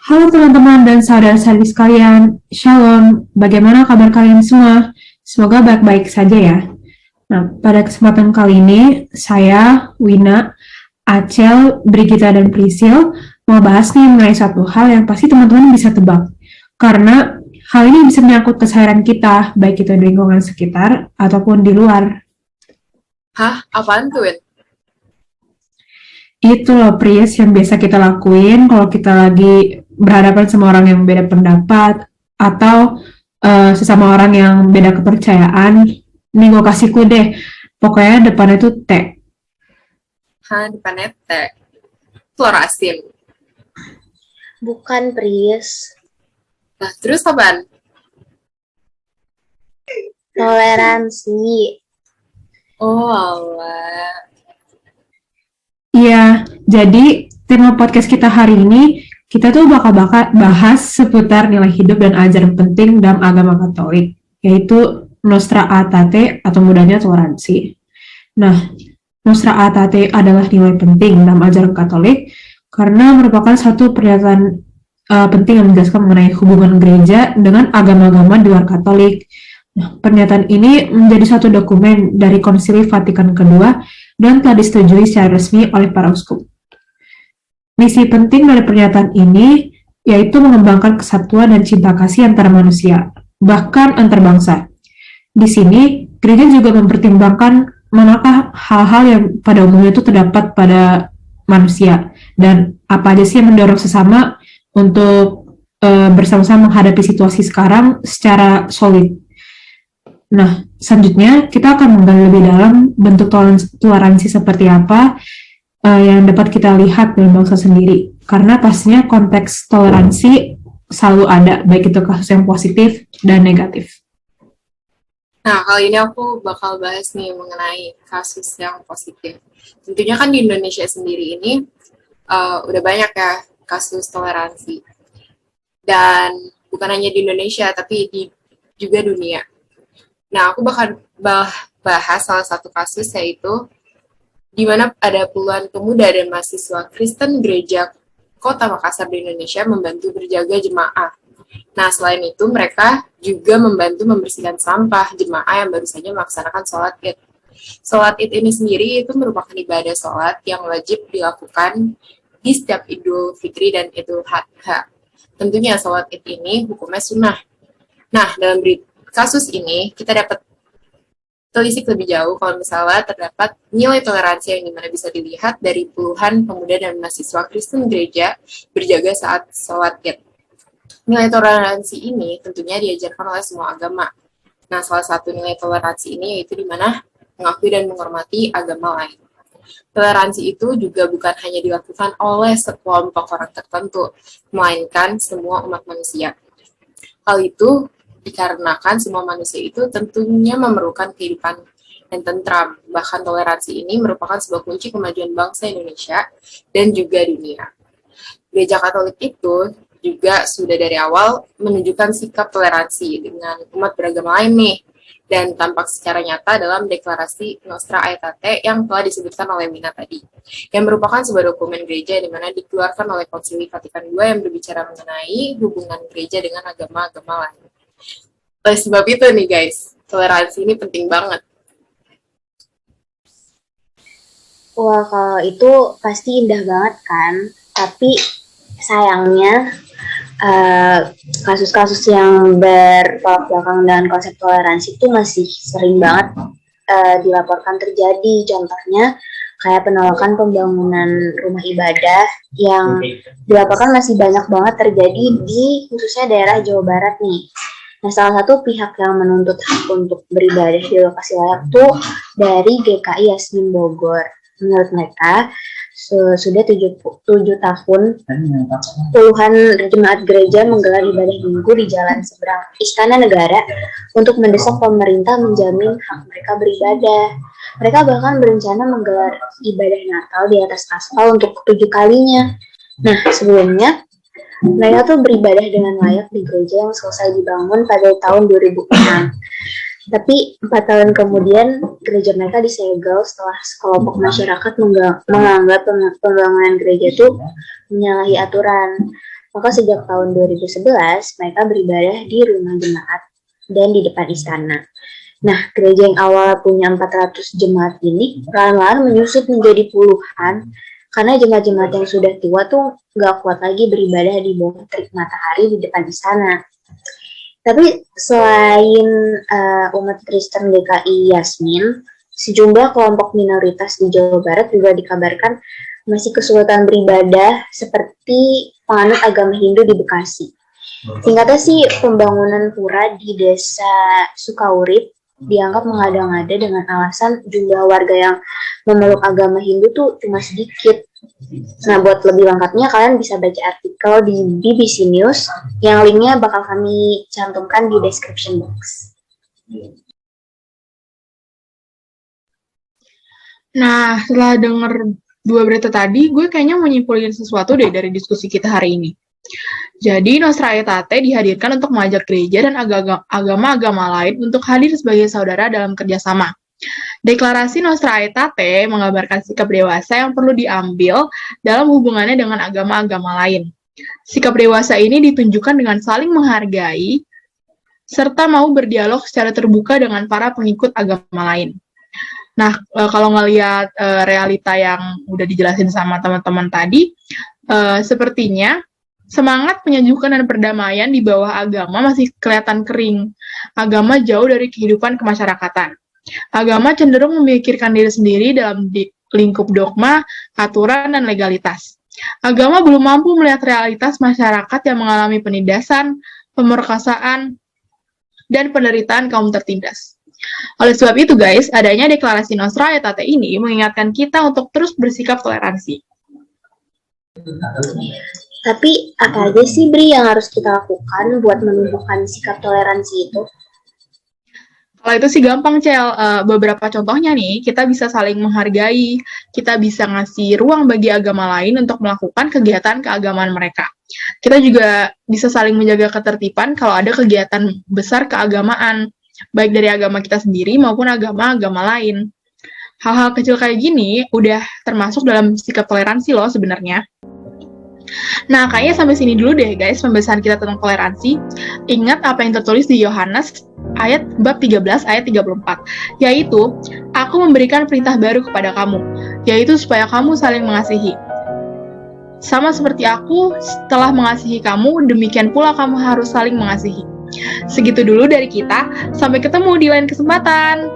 Halo teman-teman dan saudara-saudari sekalian, Shalom. Bagaimana kabar kalian semua? Semoga baik-baik saja ya. Nah, pada kesempatan kali ini, saya, Wina, Acel, Brigita, dan Prisil mau bahas nih mengenai satu hal yang pasti teman-teman bisa tebak. Karena hal ini bisa menyangkut keseharian kita, baik itu di lingkungan sekitar ataupun di luar. Hah? Apaan tuh, Win? Itu loh, Pris, yang biasa kita lakuin kalau kita lagi berhadapan sama orang yang beda pendapat atau sesama orang yang beda kepercayaan. Nih gue kasih clue deh, pokoknya depannya tuh T. Hah, depannya T. Fluorasin. Bukan, Pris. Nah, terus apaan? Toleransi. Oh, alah. Iya, jadi tema podcast kita hari ini, kita tuh bakal bahas seputar nilai hidup dan ajaran penting dalam agama Katolik, yaitu Nostra Aetate atau mudahnya toleransi. Nah, Nostra Aetate adalah nilai penting dalam ajaran Katolik karena merupakan satu pernyataan penting yang menjelaskan mengenai hubungan gereja dengan agama-agama di luar Katolik. Nah, pernyataan ini menjadi satu dokumen dari Konsili Vatikan Kedua dan telah disetujui secara resmi oleh para uskup. Misi penting dari pernyataan ini yaitu mengembangkan kesatuan dan cinta kasih antara manusia, bahkan antar bangsa. Di sini, gereja juga mempertimbangkan manakah hal-hal yang pada umumnya itu terdapat pada manusia, dan apa aja sih yang mendorong sesama untuk bersama-sama menghadapi situasi sekarang secara solid. Nah, selanjutnya kita akan menggali lebih dalam bentuk toleransi seperti apa yang dapat kita lihat dalam bangsa sendiri. Karena pastinya konteks toleransi selalu ada, baik itu kasus yang positif dan negatif. Nah, kali ini aku bakal bahas nih mengenai kasus yang positif. Tentunya kan di Indonesia sendiri ini udah banyak ya kasus toleransi. Dan bukan hanya di Indonesia, tapi juga dunia. Nah, aku bakal bahas salah satu kasus yaitu di mana ada puluhan pemuda dan mahasiswa Kristen Gereja Kota Makassar di Indonesia membantu berjaga jemaah. Nah, selain itu mereka juga membantu membersihkan sampah jemaah yang baru saja melaksanakan sholat Id. Sholat Id ini sendiri itu merupakan ibadah sholat yang wajib dilakukan di setiap Idul Fitri dan Idul Adha. Tentunya sholat Id ini hukumnya sunnah. Nah, dalam kasus ini kita dapat telisik lebih jauh kalau misalnya terdapat nilai toleransi yang dimana bisa dilihat dari puluhan pemuda dan mahasiswa Kristen gereja berjaga saat sholat Id. Nilai toleransi ini tentunya diajarkan oleh semua agama. Nah, salah satu nilai toleransi ini yaitu dimana mengakui dan menghormati agama lain. Toleransi itu juga bukan hanya dilakukan oleh sekelompok orang tertentu, melainkan semua umat manusia. Hal itu dikarenakan semua manusia itu tentunya memerlukan kehidupan yang tentram. Bahkan toleransi ini merupakan sebuah kunci kemajuan bangsa Indonesia dan juga dunia. Gereja Katolik itu juga sudah dari awal menunjukkan sikap toleransi dengan umat beragama lain nih, dan tampak secara nyata dalam deklarasi Nostra Aetate yang telah disebutkan oleh Mina tadi, yang merupakan sebuah dokumen gereja di mana dikeluarkan oleh Konsili Vatikan II yang berbicara mengenai hubungan gereja dengan agama-agama lain. Oleh sebab itu nih guys, toleransi ini penting banget. Wah, kalau itu pasti indah banget kan. Tapi sayangnya kasus-kasus yang bertolak belakang dengan konsep toleransi itu masih sering banget dilaporkan terjadi. Contohnya kayak penolakan pembangunan rumah ibadah yang dilaporkan masih banyak banget terjadi di khususnya daerah Jawa Barat nih. Nah, salah satu pihak yang menuntut hak untuk beribadah di lokasi layak itu dari GKI Yasmin Bogor. Menurut mereka, sudah 7 tahun puluhan jemaat gereja menggelar ibadah minggu di jalan seberang Istana Negara untuk mendesak pemerintah menjamin hak mereka beribadah. Mereka bahkan berencana menggelar ibadah Natal di atas aspal untuk 7 kalinya. Nah, sebelumnya mereka tuh beribadah dengan layak di gereja yang selesai dibangun pada tahun 2006. Tapi 4 tahun kemudian gereja mereka disegel setelah sekelompok masyarakat menganggap pembangunan gereja itu menyalahi aturan. Maka sejak tahun 2011, mereka beribadah di rumah jemaat dan di depan istana. Nah, gereja yang awal punya 400 jemaat ini perlahan-lahan menyusut menjadi puluhan karena jemaat-jemaat yang sudah tua tuh nggak kuat lagi beribadah di bawah terik matahari di depan istana. Tapi selain umat Kristen GKI Yasmin, sejumlah kelompok minoritas di Jawa Barat juga dikabarkan masih kesulitan beribadah seperti penganut agama Hindu di Bekasi. Singkatnya sih, pembangunan pura di desa Sukaurip dianggap mengada-ngada dengan alasan jumlah warga yang memeluk agama Hindu tuh cuma sedikit. Nah, buat lebih lengkapnya kalian bisa baca artikel di BBC News yang linknya bakal kami cantumkan di description box. Nah, setelah denger 2 berita tadi, gue kayaknya mau nyimpulin sesuatu deh dari diskusi kita hari ini. Jadi, Nostra Aetate dihadirkan untuk mengajak gereja dan agama-agama lain untuk hadir sebagai saudara dalam kerjasama. Deklarasi Nostra Aetate menggambarkan sikap dewasa yang perlu diambil dalam hubungannya dengan agama-agama lain. Sikap dewasa ini ditunjukkan dengan saling menghargai, serta mau berdialog secara terbuka dengan para pengikut agama lain. Nah, kalau ngelihat realita yang udah dijelasin sama teman-teman tadi, sepertinya semangat penyejukan dan perdamaian di bawah agama masih kelihatan kering. Agama jauh dari kehidupan kemasyarakatan. Agama cenderung memikirkan diri sendiri dalam lingkup dogma, aturan, dan legalitas. Agama belum mampu melihat realitas masyarakat yang mengalami penindasan, pemerkosaan, dan penderitaan kaum tertindas. Oleh sebab itu guys, adanya deklarasi Nostra Aetate ini mengingatkan kita untuk terus bersikap toleransi. Tapi apa aja sih Bri yang harus kita lakukan buat menumbuhkan sikap toleransi itu? Kalau itu sih gampang, Cel. Beberapa contohnya nih, kita bisa saling menghargai, kita bisa ngasih ruang bagi agama lain untuk melakukan kegiatan keagamaan mereka. Kita juga bisa saling menjaga ketertiban kalau ada kegiatan besar keagamaan, baik dari agama kita sendiri maupun agama-agama lain. Hal-hal kecil kayak gini udah termasuk dalam sikap toleransi loh sebenarnya. Nah, kayaknya sampai sini dulu deh guys pembahasan kita tentang toleransi. Ingat apa yang tertulis di Yohanes ayat bab 13 ayat 34, yaitu, aku memberikan perintah baru kepada kamu, yaitu supaya kamu saling mengasihi. Sama seperti aku telah mengasihi kamu, demikian pula kamu harus saling mengasihi. Segitu dulu dari kita, sampai ketemu di lain kesempatan.